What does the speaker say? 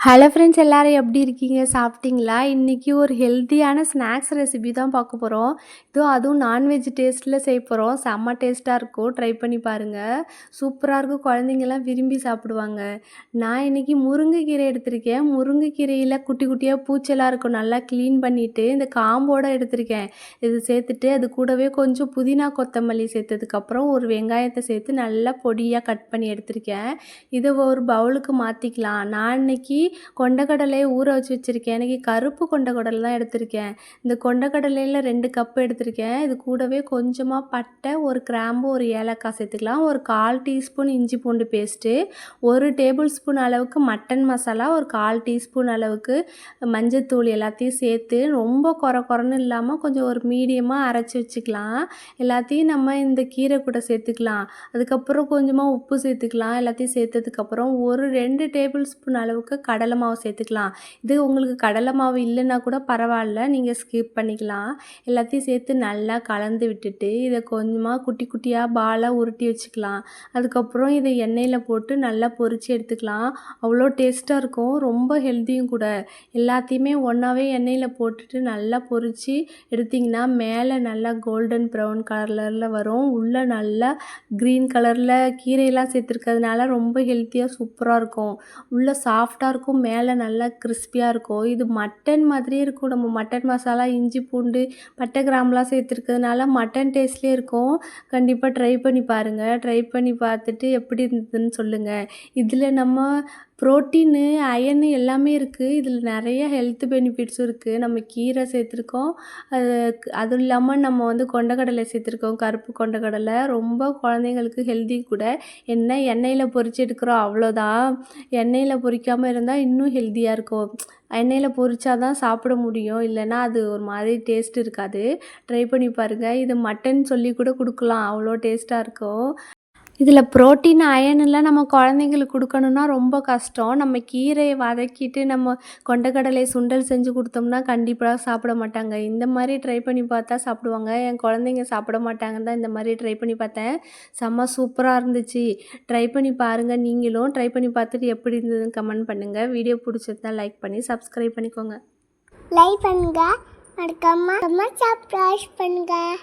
Hello friends, எல்லாரும் எப்படி இருக்கீங்க? சாப்பிட்டீங்களா? இன்றைக்கி ஒரு ஹெல்த்தியான ஸ்நாக்ஸ் ரெசிபி தான் பார்க்க போகிறோம். அதுவும் நான்வெஜ் டேஸ்ட்டில் செய்ய போகிறோம். செம்ம டேஸ்ட்டாக இருக்கும். ட்ரை பண்ணி பாருங்கள். சூப்பராக இருக்கும். குழந்தைங்கலாம் விரும்பி சாப்பிடுவாங்க. நான் இன்றைக்கி முருங்கைக்கீரை எடுத்திருக்கேன். முருங்கைக்கீரையில் குட்டி குட்டியாக பூச்செல்லாம் இருக்கும். நல்லா க்ளீன் பண்ணிவிட்டு இந்த காம்போடு எடுத்திருக்கேன். இது சேர்த்துட்டு அது கூடவே கொஞ்சம் புதினா கொத்தமல்லி சேர்த்ததுக்கப்புறம் ஒரு வெங்காயத்தை சேர்த்து நல்லா பொடியாக கட் பண்ணி எடுத்திருக்கேன். இதை ஒரு பவுலுக்கு மாற்றிக்கலாம். நான் இன்றைக்கி கொண்டக்கடலையை ஊற வச்சு வச்சுருக்கேன். எனக்கு கருப்பு கொண்டக்கடலை தான் எடுத்திருக்கேன். இந்த கொண்டக்கடலையில் 2 கப் எடுத்திருக்கேன். இது கூடவே கொஞ்சமாக பட்டை, ஒரு கிராம்பு, ஒரு ஏலக்காய் சேர்த்துக்கலாம். ஒரு 1/4 டீஸ்பூன் இஞ்சி பூண்டு பேஸ்ட்டு, 1 டேபிள் ஸ்பூன் அளவுக்கு மட்டன் மசாலா, ஒரு 1/4 டீஸ்பூன் அளவுக்கு மஞ்சத்தூள் எல்லாத்தையும் சேர்த்து ரொம்ப கொரன்னு இல்லாமல் கொஞ்சம் ஒரு மீடியமாக அரைச்சி வச்சுக்கலாம். எல்லாத்தையும் நம்ம இந்த கீரை கூட சேர்த்துக்கலாம். அதுக்கப்புறம் கொஞ்சமாக உப்பு சேர்த்துக்கலாம். எல்லாத்தையும் சேர்த்ததுக்கப்புறம் ஒரு 2 டேபிள் ஸ்பூன் அளவுக்கு கடலை மாவு சேர்த்துக்கலாம். இது உங்களுக்கு கடலை மாவு இல்லைன்னா கூட பரவாயில்ல, நீங்கள் ஸ்கிப் பண்ணிக்கலாம். எல்லாத்தையும் சேர்த்து நல்லா கலந்து விட்டுட்டு இதை கொஞ்சமாக குட்டி குட்டியாக பாலாக உருட்டி வச்சுக்கலாம். அதுக்கப்புறம் இதை எண்ணெயில் போட்டு நல்லா பொரித்து எடுத்துக்கலாம். அவ்வளோ டேஸ்ட்டாக இருக்கும். ரொம்ப ஹெல்த்தியும் கூட. எல்லாத்தையுமே ஒன்றாவே எண்ணெயில் போட்டுட்டு நல்லா பொரித்து எடுத்திங்கன்னா மேலே நல்லா கோல்டன் ப்ரௌன் கலரில் வரும். உள்ளே நல்லா க்ரீன் கலரில் கீரையெல்லாம் சேர்த்துருக்கிறதுனால ரொம்ப ஹெல்த்தியாக சூப்பராக இருக்கும். உள்ளே சாஃப்டாக இருக்கும், மேலே நல்லா கிறிஸ்பியாக இருக்கும். இது மட்டன் மாதிரியே இருக்கும். நம்ம மட்டன் மசாலா, இஞ்சி பூண்டு, பட்டை கிராம்புலாம் சேர்த்துருக்கிறதுனால மட்டன் டேஸ்ட்லேயே இருக்கும். கண்டிப்பாக ட்ரை பண்ணி பாருங்கள். ட்ரை பண்ணி பார்த்துட்டு எப்படி இருந்ததுன்னு சொல்லுங்கள். இதில் நம்ம புரோட்டீனு, அயர்னு எல்லாமே இருக்குது. இதில் நிறைய ஹெல்த் பெனிஃபிட்ஸும் இருக்குது. நம்ம கீரை சேர்த்துருக்கோம். அதுவும் இல்லாமல் நம்ம கொண்டக்கடலை சேர்த்துருக்கோம். கருப்பு கொண்டக்கடலை ரொம்ப குழந்தைங்களுக்கு ஹெல்தி கூட. என்ன எண்ணெயில் பொரித்து எடுக்கிறோம் அவ்வளோதான். எண்ணெயில் பொரிக்காமல் இருந்தால் இன்னும் ஹெல்த்தியாக இருக்கும். எண்ணெயில் பொரிச்சா தான் சாப்பிட முடியும். இல்லைன்னா அது ஒரு மாதிரி டேஸ்ட் இருக்காது. ட்ரை பண்ணி பாருங்கள். இது மட்டன் சொல்லி கூட கொடுக்கலாம். அவ்வளோ டேஸ்ட்டாக இருக்கும். இதில் புரோட்டீன், அயர்ன்லாம் நம்ம குழந்தைங்களுக்கு கொடுக்கணுன்னா ரொம்ப கஷ்டம். நம்ம கீரையை வதக்கிட்டு நம்ம கொண்டக்கடலை சுண்டல் செஞ்சு கொடுத்தோம்னா கண்டிப்பாக சாப்பிட மாட்டாங்க. இந்த மாதிரி ட்ரை பண்ணி பார்த்தா சாப்பிடுவாங்க. என் குழந்தைங்க சாப்பிட மாட்டாங்கன்னு தான் இந்த மாதிரி ட்ரை பண்ணி பார்த்தேன். செம்ம சூப்பராக இருந்துச்சு. ட்ரை பண்ணி பாருங்கள். நீங்களும் ட்ரை பண்ணி பார்த்துட்டு எப்படி இருந்ததுன்னு கமெண்ட் பண்ணுங்கள். வீடியோ பிடிச்சிருந்தா லைக் பண்ணி சப்ஸ்கிரைப் பண்ணிக்கோங்க. லைக் பண்ணுங்கள். மறக்காம சப்ஸ்கிரைப் பண்ணுங்கள்.